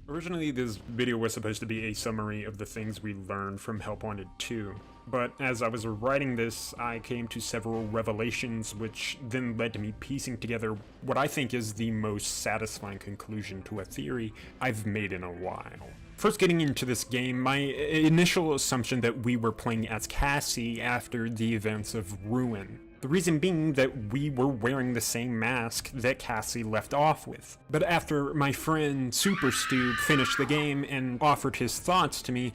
Originally, this video was supposed to be a summary of the things we learned from Help Wanted 2, but as I was writing this, I came to several revelations which then led to me piecing together what I think is the most satisfying conclusion to a theory I've made in a while. First, getting into this game, my initial assumption that we were playing as Cassie after the events of Ruin. The reason being that we were wearing the same mask that Cassie left off with. But after my friend Super Stu finished the game and offered his thoughts to me,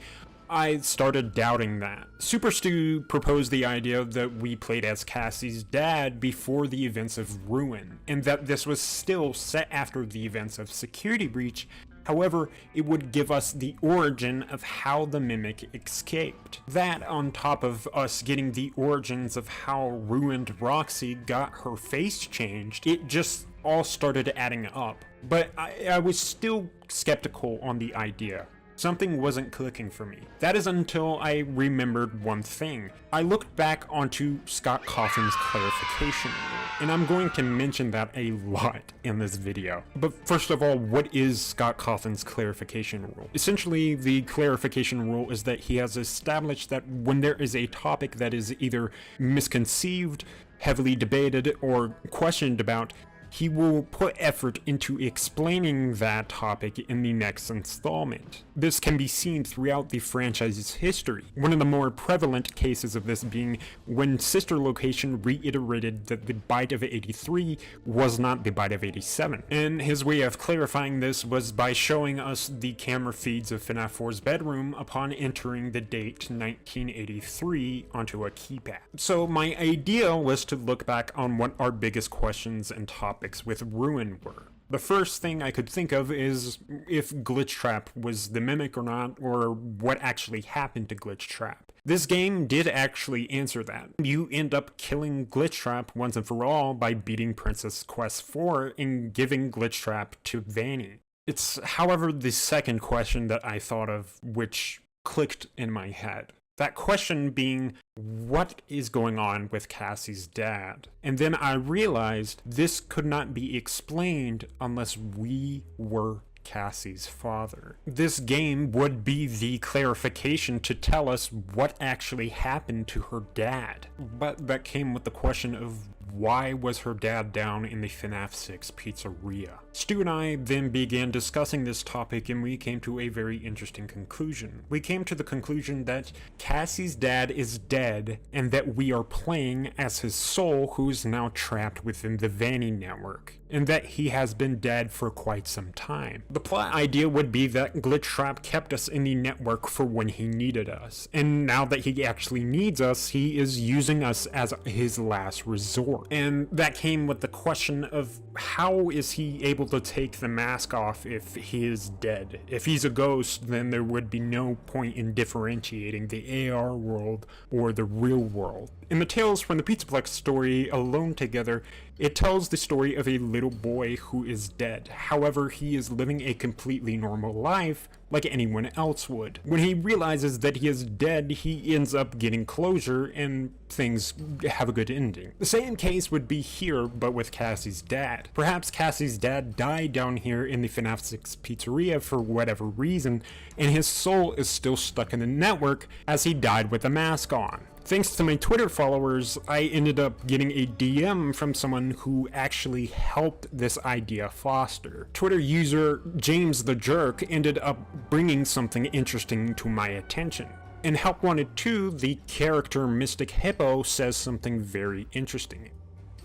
I started doubting that. Super Stu proposed the idea that we played as Cassie's dad before the events of Ruin, and that this was still set after the events of Security Breach. However, it would give us the origin of how the Mimic escaped. That, on top of us getting the origins of how ruined Roxy got her face changed, it just all started adding up. But I was still skeptical on the idea. Something wasn't clicking for me. That is until I remembered one thing. I looked back onto Scott Cawthon's clarification rule, and I'm going to mention that a lot in this video. But first of all, what is Scott Cawthon's clarification rule? Essentially, the clarification rule is that he has established that when there is a topic that is either misconceived, heavily debated, or questioned about, he will put effort into explaining that topic in the next installment. This can be seen throughout the franchise's history. One of the more prevalent cases of this being when Sister Location reiterated that the Bite of 83 was not the Bite of 87. And his way of clarifying this was by showing us the camera feeds of FNAF 4's bedroom upon entering the date 1983 onto a keypad. So my idea was to look back on what our biggest questions and topics with Ruin were. The first thing I could think of is if Glitchtrap was the Mimic or not, or what actually happened to Glitchtrap. This game did actually answer that. You end up killing Glitchtrap once and for all by beating Princess Quest 4 and giving Glitchtrap to Vanny. It's, however, the second question that I thought of which clicked in my head. That question being, what is going on with Cassie's dad? And then I realized this could not be explained unless we were Cassie's father. This game would be the clarification to tell us what actually happened to her dad. But that came with the question of, why was her dad down in the FNAF 6 pizzeria? Stu and I then began discussing this topic, and we came to a very interesting conclusion. We came to the conclusion that Cassie's dad is dead, and that we are playing as his soul, who is now trapped within the Vanny network, and that he has been dead for quite some time. The plot idea would be that Glitchtrap kept us in the network for when he needed us, and now that he actually needs us, he is using us as his last resort. And that came with the question of, how is he able to take the mask off if he is dead? If he's a ghost, then there would be no point in differentiating the AR world or the real world. In the Tales from the Pizzaplex story, Alone Together, it tells the story of a little boy who is dead. However, he is living a completely normal life, like anyone else would. When he realizes that he is dead, he ends up getting closure and things have a good ending. The same case would be here, but with Cassie's dad. Perhaps Cassie's dad died down here in the FNAF 6 pizzeria for whatever reason, and his soul is still stuck in the network as he died with the mask on. Thanks to my Twitter followers, I ended up getting a DM from someone who actually helped this idea foster. Twitter user James the Jerk ended up bringing something interesting to my attention. In Help Wanted 2, the character Mystic Hippo says something very interesting.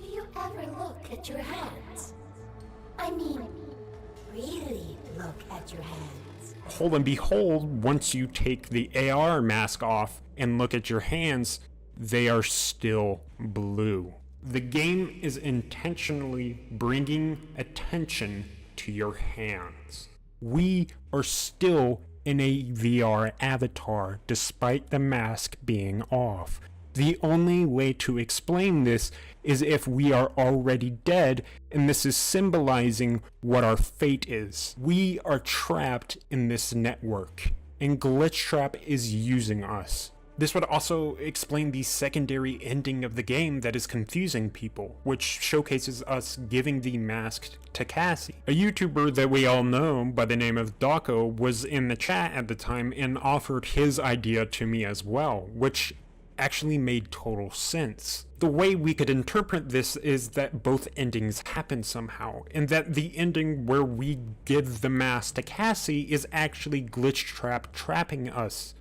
Do you ever look at your hands? I mean, really look at your hands. Hold and behold, once you take the AR mask off and look at your hands, they are still blue. The game is intentionally bringing attention to your hands. We are still in a VR avatar despite the mask being off. The only way to explain this is if we are already dead, and this is symbolizing what our fate is. We are trapped in this network, and Glitchtrap is using us. This would also explain the secondary ending of the game that is confusing people, which showcases us giving the mask to Cassie. A YouTuber that we all know by the name of Dawko was in the chat at the time and offered his idea to me as well, which actually made total sense. The way we could interpret this is that both endings happen somehow, and that the ending where we give the mask to Cassie is actually Glitchtrap trapping us.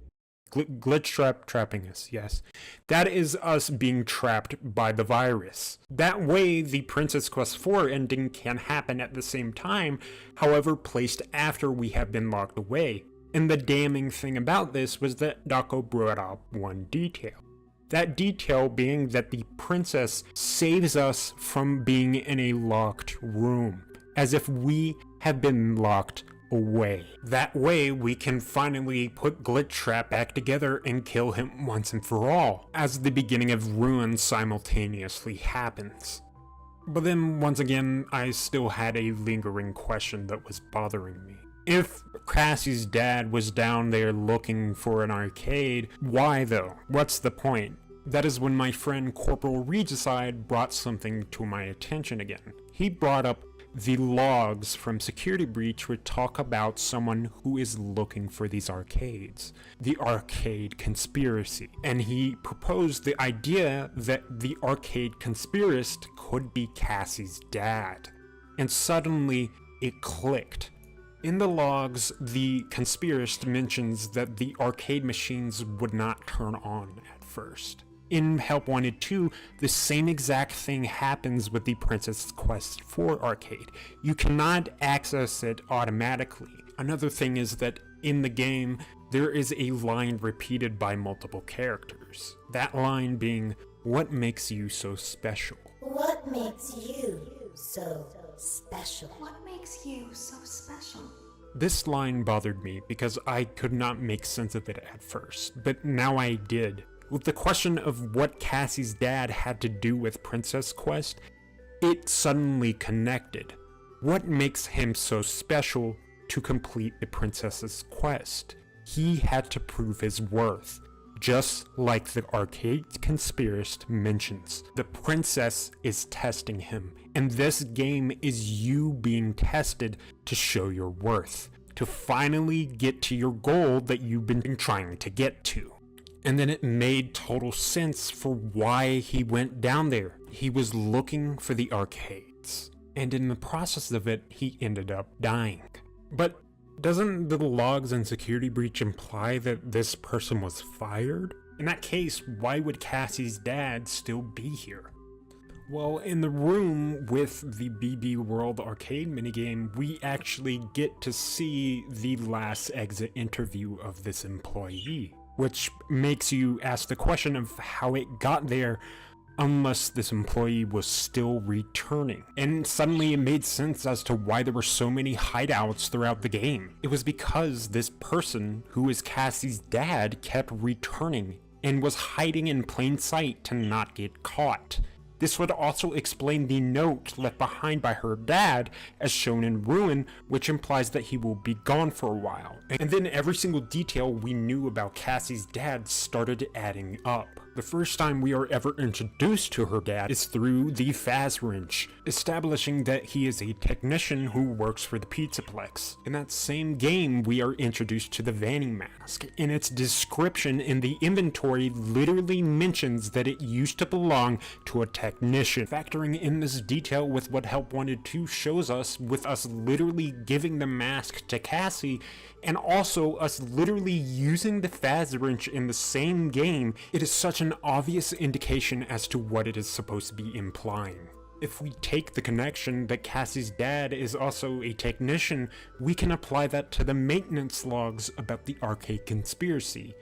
Glitchtrap trapping us, yes. That is us being trapped by the virus. That way, the Princess Quest 4 ending can happen at the same time, however placed after we have been locked away. And the damning thing about this was that Dawko brought up one detail. That detail being that the princess saves us from being in a locked room, as if we have been locked away. That way we can finally put Glitchtrap back together and kill him once and for all, as the beginning of Ruin simultaneously happens. But then once again, I still had a lingering question that was bothering me. If Cassie's dad was down there looking for an arcade, why though? What's the point? That is when my friend Corporal Regicide brought something to my attention again. He brought up the logs from Security Breach would talk about someone who is looking for these arcades, the arcade conspiracy, and he proposed the idea that the arcade conspiracist could be Cassie's dad. And suddenly it clicked. In the logs, the conspiracist mentions that the arcade machines would not turn on at first. In Help Wanted 2, the same exact thing happens with the Princess Quest 4 arcade. You cannot access it automatically. Another thing is that in the game, there is a line repeated by multiple characters. That line being, "What makes you so special?" What makes you so special? What makes you so special? This line bothered me because I could not make sense of it at first, but now I did. With the question of what Cassie's dad had to do with Princess Quest, it suddenly connected. What makes him so special to complete the princess's quest? He had to prove his worth. Just like the arcade conspiracist mentions, the princess is testing him, and this game is you being tested to show your worth, to finally get to your goal that you've been trying to get to. And then it made total sense for why he went down there. He was looking for the arcades, and in the process of it, he ended up dying. But doesn't the logs and Security Breach imply that this person was fired? In that case, why would Cassie's dad still be here? Well, in the room with the BB World arcade minigame, we actually get to see the last exit interview of this employee, which makes you ask the question of how it got there unless this employee was still returning. And suddenly it made sense as to why there were so many hideouts throughout the game. It was because this person, who is Cassie's dad, kept returning and was hiding in plain sight to not get caught. This would also explain the note left behind by her dad, as shown in Ruin, which implies that he will be gone for a while. And then every single detail we knew about Cassie's dad started adding up. The first time we are ever introduced to her dad is through the Faz Wrench, establishing that he is a technician who works for the Pizzaplex. In that same game, we are introduced to the Vanning Mask, and its description in the inventory literally mentions that it used to belong to a technician. Factoring in this detail with what Help Wanted 2 shows us, with us literally giving the mask to Cassie, and also us literally using the Faz Wrench in the same game, it is such an obvious indication as to what it is supposed to be implying. If we take the connection that Cassie's dad is also a technician, we can apply that to the maintenance logs about the arcade conspiracy.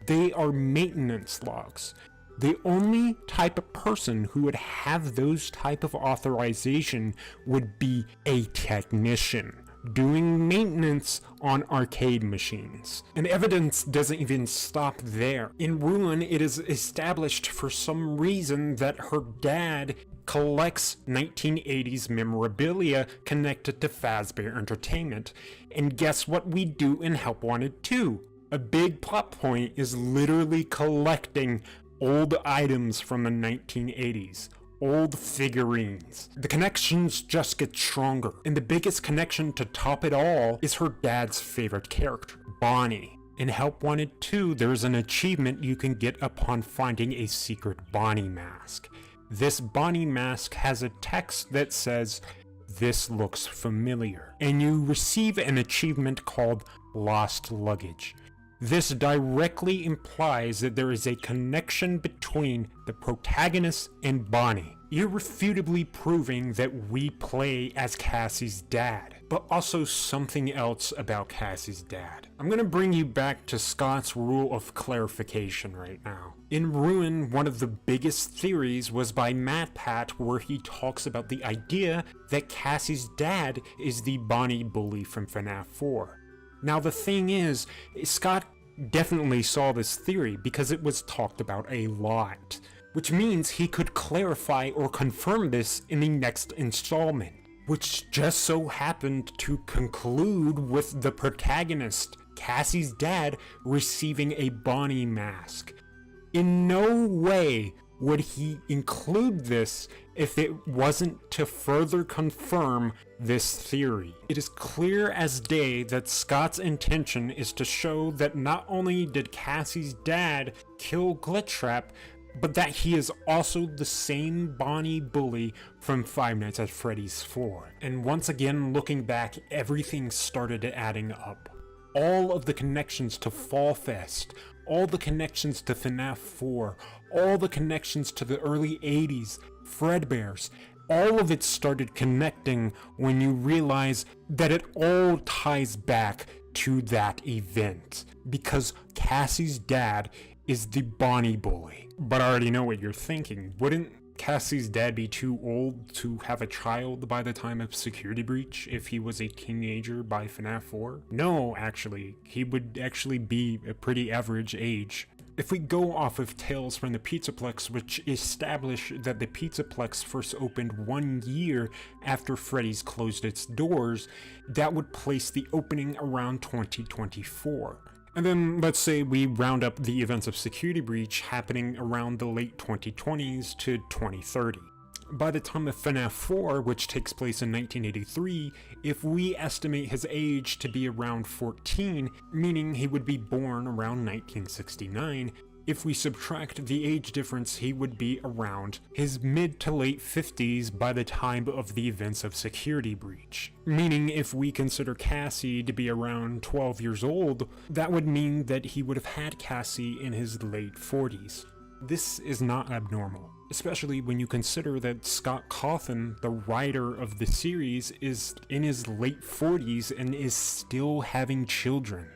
They are maintenance logs. The only type of person who would have those type of authorization would be a technician doing maintenance on arcade machines. And evidence doesn't even stop there. In Ruin, it is established for some reason that her dad collects 1980s memorabilia connected to Fazbear Entertainment. And guess what we do in Help Wanted 2? A big plot point is literally collecting old items from the 1980s. Old figurines. The connections just get stronger, and the biggest connection to top it all is her dad's favorite character, Bonnie. In Help Wanted 2, there's an achievement you can get upon finding a secret Bonnie mask. This Bonnie mask has a text that says, "This looks familiar," and you receive an achievement called Lost Luggage. This directly implies that there is a connection between the protagonist and Bonnie, irrefutably proving that we play as Cassie's dad, but also something else about Cassie's dad. I'm gonna bring you back to Scott's rule of clarification right now. In Ruin, one of the biggest theories was by MatPat, where he talks about the idea that Cassie's dad is the Bonnie bully from FNAF 4. Now the thing is, Scott definitely saw this theory because it was talked about a lot, which means he could clarify or confirm this in the next installment, which just so happened to conclude with the protagonist, Cassie's dad, receiving a Bonnie mask. In no way would he include this if it wasn't to further confirm this theory. It is clear as day that Scott's intention is to show that not only did Cassie's dad kill Glitchtrap, but that he is also the same Bonnie bully from Five Nights at Freddy's 4. And once again, looking back, everything started adding up. All of the connections to Fall Fest, all the connections to FNAF 4, all the connections to the early 80s, Fredbears, all of it started connecting when you realize that it all ties back to that event. Because Cassie's dad is the Bonnie bully. But I already know what you're thinking. Wouldn't Cassie's dad be too old to have a child by the time of Security Breach if he was a teenager by FNAF 4? No, actually. He would actually be a pretty average age. If we go off of Tales from the Pizzaplex, which establish that the Pizzaplex first opened 1 year after Freddy's closed its doors, that would place the opening around 2024. And then let's say we round up the events of Security Breach happening around the late 2020s to 2030. By the time of FNAF 4, which takes place in 1983, if we estimate his age to be around 14, meaning he would be born around 1969, if we subtract the age difference, he would be around his mid to late 50s by the time of the events of Security Breach. Meaning if we consider Cassie to be around 12 years old, that would mean that he would have had Cassie in his late 40s. This is not abnormal, especially when you consider that Scott Cawthon, the writer of the series, is in his late 40s and is still having children.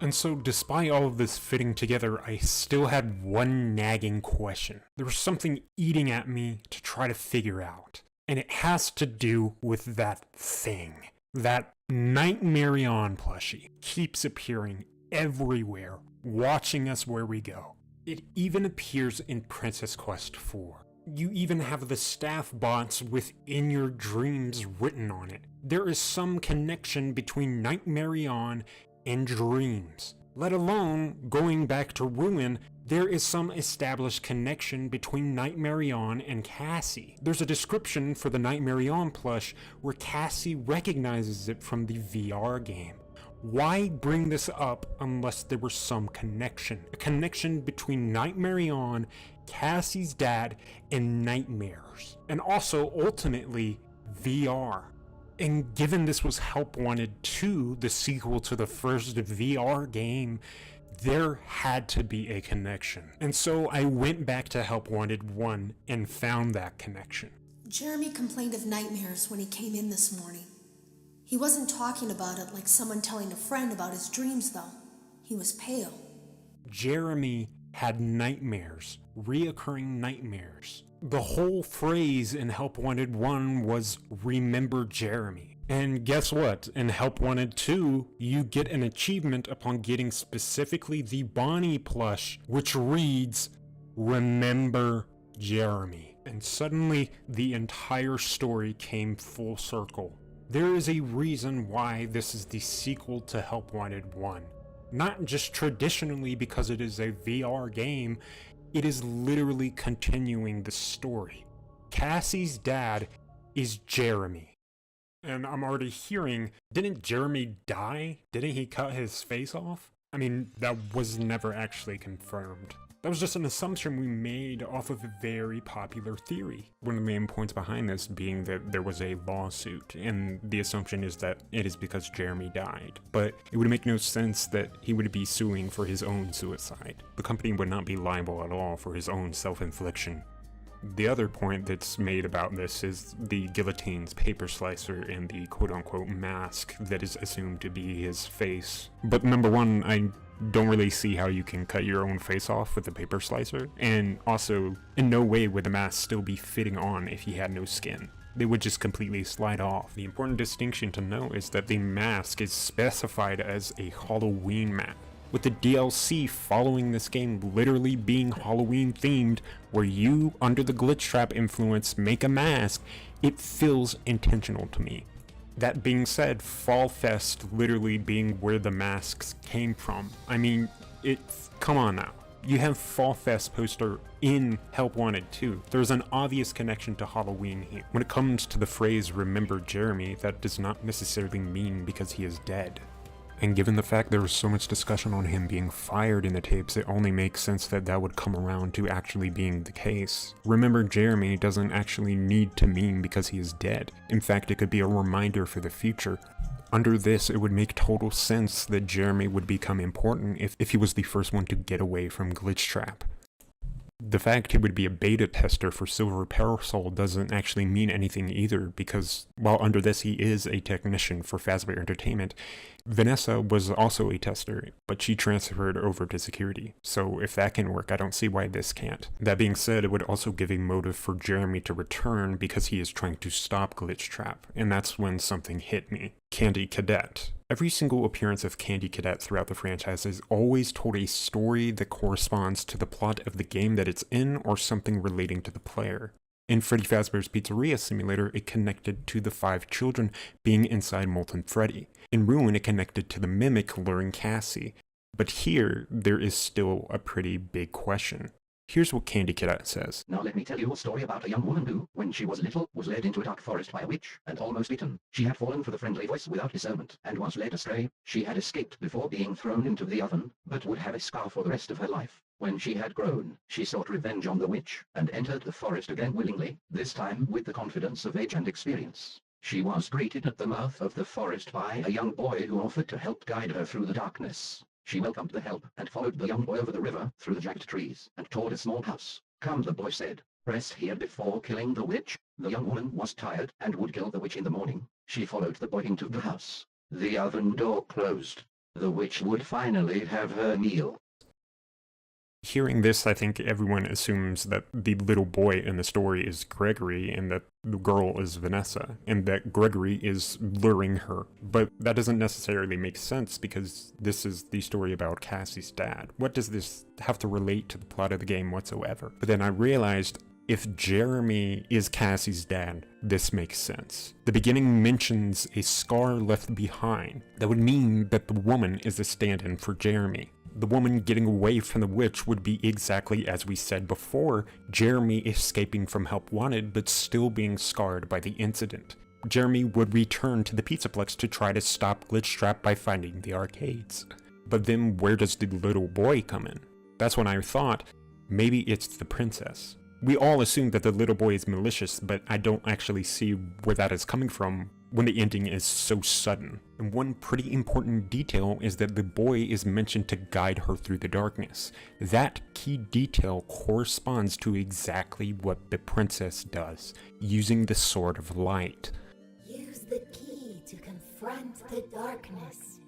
And so despite all of this fitting together, I still had one nagging question. There was something eating at me to try to figure out, and it has to do with that thing. That Nightmare plushie keeps appearing everywhere, watching us where we go. It even appears in Princess Quest 4. You even have the staff bots within your dreams written on it. There is some connection between Nightmare and dreams. Let alone, going back to Ruin, there is some established connection between Nightmare and Cassie. There's a description for the Nightmare plush where Cassie recognizes it from the VR game. Why bring this up unless there was some connection? A connection between Nightmare, Cassie's dad, and nightmares. And also, ultimately, VR. And given this was Help Wanted 2, the sequel to the first VR game, there had to be a connection. And so I went back to Help Wanted 1 and found that connection. Jeremy complained of nightmares when he came in this morning. He wasn't talking about it like someone telling a friend about his dreams, though. He was pale. Jeremy had nightmares, reoccurring nightmares. The whole phrase in Help Wanted 1 was "Remember Jeremy." And guess what? In Help Wanted 2, you get an achievement upon getting specifically the Bonnie plush, which reads, "Remember Jeremy." And suddenly, the entire story came full circle. There is a reason why this is the sequel to Help Wanted 1. Not just traditionally because it is a VR game, it is literally continuing the story. Cassie's dad is Jeremy. And I'm already hearing, didn't Jeremy die? Didn't he cut his face off? I mean, that was never actually confirmed. That was just an assumption we made off of a very popular theory. One of the main points behind this being that there was a lawsuit, and the assumption is that it is because Jeremy died. But it would make no sense that he would be suing for his own suicide. The company would not be liable at all for his own self-infliction. The other point that's made about this is the guillotine's paper slicer and the quote-unquote mask that is assumed to be his face. But number one, I don't really see how you can cut your own face off with a paper slicer, and also, in no way would the mask still be fitting on if he had no skin. They would just completely slide off. The important distinction to note is that the mask is specified as a Halloween mask, with the DLC following this game literally being Halloween themed, where you, under the glitch trap influence, make a mask. It feels intentional to me. That being said, Fall Fest literally being where the masks came from. I mean, come on now. You have Fall Fest poster in Help Wanted 2. There's an obvious connection to Halloween here. When it comes to the phrase "remember Jeremy," that does not necessarily mean because he is dead. And given the fact there was so much discussion on him being fired in the tapes, it only makes sense that that would come around to actually being the case. Remember Jeremy doesn't actually need to mean because he is dead. In fact, it could be a reminder for the future. Under this, it would make total sense that Jeremy would become important if he was the first one to get away from Glitch Trap. The fact he would be a beta tester for Silver Parasol doesn't actually mean anything either, because while under this he is a technician for Fazbear Entertainment, Vanessa was also a tester, but she transferred over to security. So if that can work, I don't see why this can't. That being said, it would also give a motive for Jeremy to return because he is trying to stop Glitch Trap, and that's when something hit me. Candy Cadet. Every single appearance of Candy Cadet throughout the franchise has always told a story that corresponds to the plot of the game that it's in or something relating to the player. In Freddy Fazbear's Pizzeria Simulator, it connected to the 5 children being inside Molten Freddy. In Ruin, it connected to the Mimic luring Cassie. But here, there is still a pretty big question. Here's what Candy Cadet says. Now let me tell you a story about a young woman who, when she was little, was led into a dark forest by a witch, and almost eaten. She had fallen for the friendly voice without discernment, and was led astray. She had escaped before being thrown into the oven, but would have a scar for the rest of her life. When she had grown, she sought revenge on the witch, and entered the forest again willingly, this time with the confidence of age and experience. She was greeted at the mouth of the forest by a young boy who offered to help guide her through the darkness. She welcomed the help, and followed the young boy over the river, through the jagged trees, and toward a small house. Come, the boy said. Rest here before killing the witch. The young woman was tired, and would kill the witch in the morning. She followed the boy into the house. The oven door closed. The witch would finally have her meal. Hearing this, I think everyone assumes that the little boy in the story is Gregory and that the girl is Vanessa, and that Gregory is luring her. But that doesn't necessarily make sense because this is the story about Cassie's dad. What does this have to relate to the plot of the game whatsoever? But then I realized if Jeremy is Cassie's dad, this makes sense. The beginning mentions a scar left behind. That would mean that the woman is a stand-in for Jeremy. The woman getting away from the witch would be exactly as we said before, Jeremy escaping from Help Wanted but still being scarred by the incident. Jeremy would return to the Pizzaplex to try to stop Glitch Trap by finding the arcades. But then where does the little boy come in? That's when I thought, maybe it's the princess. We all assume that the little boy is malicious, but I don't actually see where that is coming from when the ending is so sudden. And one pretty important detail is that the boy is mentioned to guide her through the darkness. That key detail corresponds to exactly what the princess does, using the Sword of Light. Use the key to confront the darkness.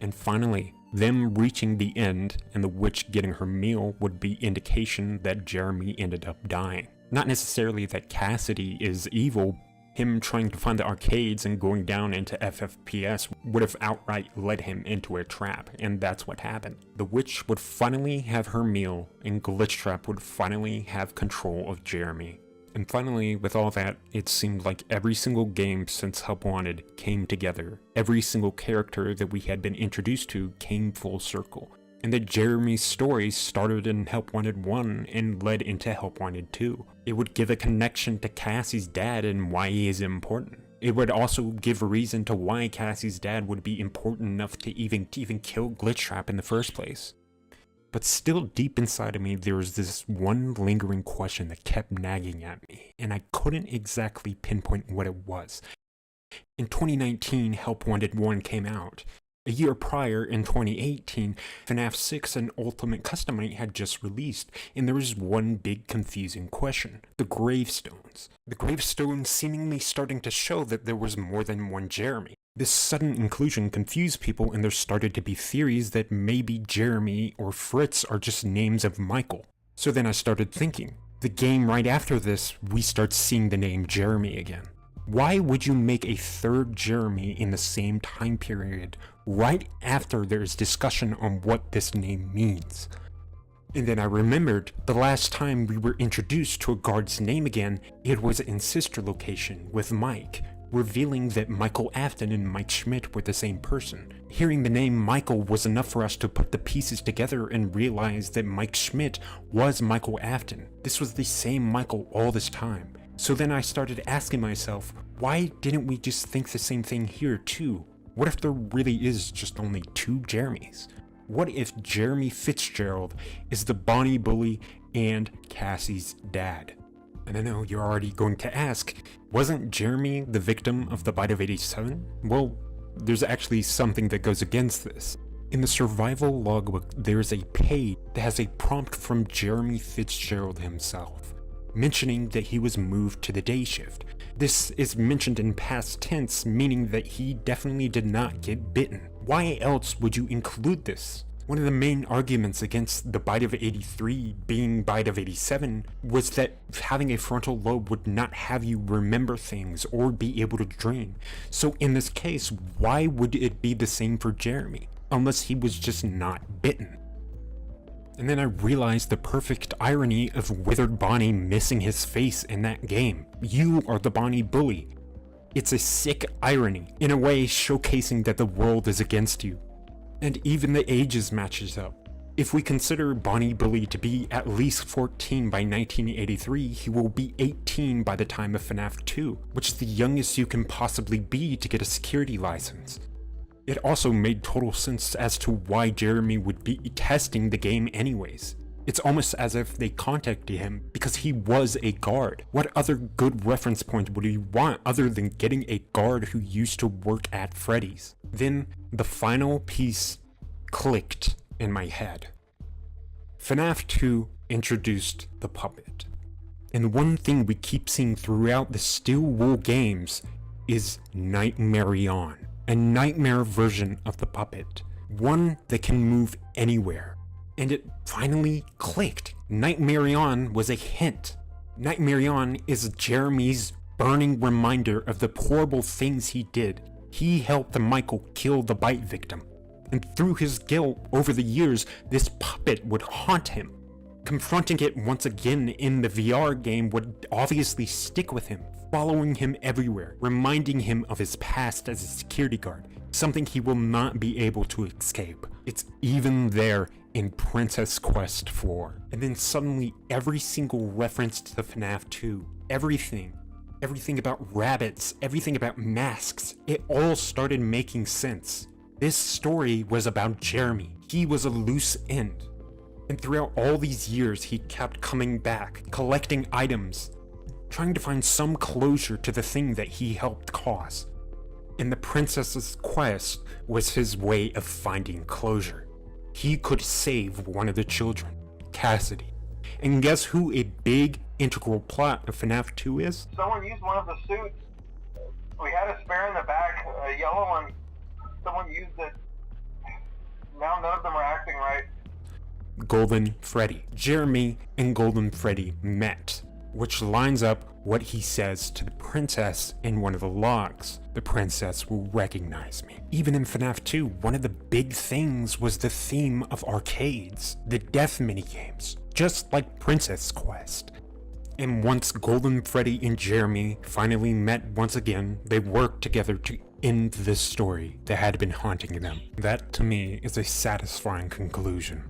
And finally, them reaching the end and the witch getting her meal would be indication that Jeremy ended up dying. Not necessarily that Cassidy is evil. Him trying to find the arcades and going down into FFPS would have outright led him into a trap, and that's what happened. The witch would finally have her meal, and Glitch Trap would finally have control of Jeremy. And finally, with all that, it seemed like every single game since Help Wanted came together. Every single character that we had been introduced to came full circle. And that Jeremy's story started in Help Wanted 1 and led into Help Wanted 2. It would give a connection to Cassie's dad and why he is important. It would also give a reason to why Cassie's dad would be important enough to even kill Glitchtrap in the first place. But still deep inside of me, there was this one lingering question that kept nagging at me, and I couldn't exactly pinpoint what it was. In 2019, Help Wanted 1 came out. A year prior, in 2018, FNAF 6 and Ultimate Custom Night had just released, and there was one big confusing question: the gravestones. The gravestones seemingly starting to show that there was more than one Jeremy. This sudden inclusion confused people, and there started to be theories that maybe Jeremy or Fritz are just names of Michael. So then I started thinking, the game right after this, we start seeing the name Jeremy again. Why would you make a third Jeremy in the same time period, right after there's discussion on what this name means? And then I remembered the last time we were introduced to a guard's name again, it was in Sister Location with Mike, revealing that Michael Afton and Mike Schmidt were the same person. Hearing the name Michael was enough for us to put the pieces together and realize that Mike Schmidt was Michael Afton. This was the same Michael all this time. So then I started asking myself, why didn't we just think the same thing here too? What if there really is just only two Jeremys? What if Jeremy Fitzgerald is the Bonnie bully and Cassie's dad? And I know you're already going to ask, wasn't Jeremy the victim of the bite of 87? Well, there's actually something that goes against this. In the survival logbook, there's a page that has a prompt from Jeremy Fitzgerald himself, mentioning that he was moved to the day shift. This is mentioned in past tense, meaning that he definitely did not get bitten. Why else would you include this? One of the main arguments against the bite of 83 being bite of 87 was that having a frontal lobe would not have you remember things or be able to dream. So in this case, why would it be the same for Jeremy, unless he was just not bitten? And then I realized the perfect irony of Withered Bonnie missing his face in that game. You are the Bonnie bully. It's a sick irony, in a way showcasing that the world is against you. And even the ages matches up. If we consider Bonnie Bully to be at least 14 by 1983, he will be 18 by the time of FNAF 2, which is the youngest you can possibly be to get a security license. It also made total sense as to why Jeremy would be testing the game anyways. It's almost as if they contacted him because he was a guard. What other good reference point would he want other than getting a guard who used to work at Freddy's? Then the final piece clicked in my head. FNAF 2 introduced the puppet. And one thing we keep seeing throughout the Steel Wool games is Nightmare On. A nightmare version of the puppet. One that can move anywhere. And it finally clicked. Nightmare On was a hint. Nightmare On is Jeremy's burning reminder of the horrible things he did. He helped Michael kill the bite victim. And through his guilt over the years, this puppet would haunt him. Confronting it once again in the VR game would obviously stick with him, following him everywhere, reminding him of his past as a security guard, something he will not be able to escape. It's even there in Princess Quest 4. And then suddenly every single reference to the FNAF 2, everything about rabbits, everything about masks, it all started making sense. This story was about Jeremy. He was a loose end. And throughout all these years, he kept coming back, collecting items, trying to find some closure to the thing that he helped cause. And the princess's quest was his way of finding closure. He could save one of the children, Cassidy. And guess who a big integral plot of FNAF 2 is? Someone used one of the suits. We had a spare in the back, a yellow one. Someone used it. Now none of them are acting right. Golden Freddy. Jeremy and Golden Freddy met, which lines up what he says to the princess in one of the logs. The princess will recognize me. Even in FNAF 2, one of the big things was the theme of arcades, the death minigames, just like Princess Quest. And once Golden Freddy and Jeremy finally met once again, they worked together to end this story that had been haunting them. That, to me, is a satisfying conclusion.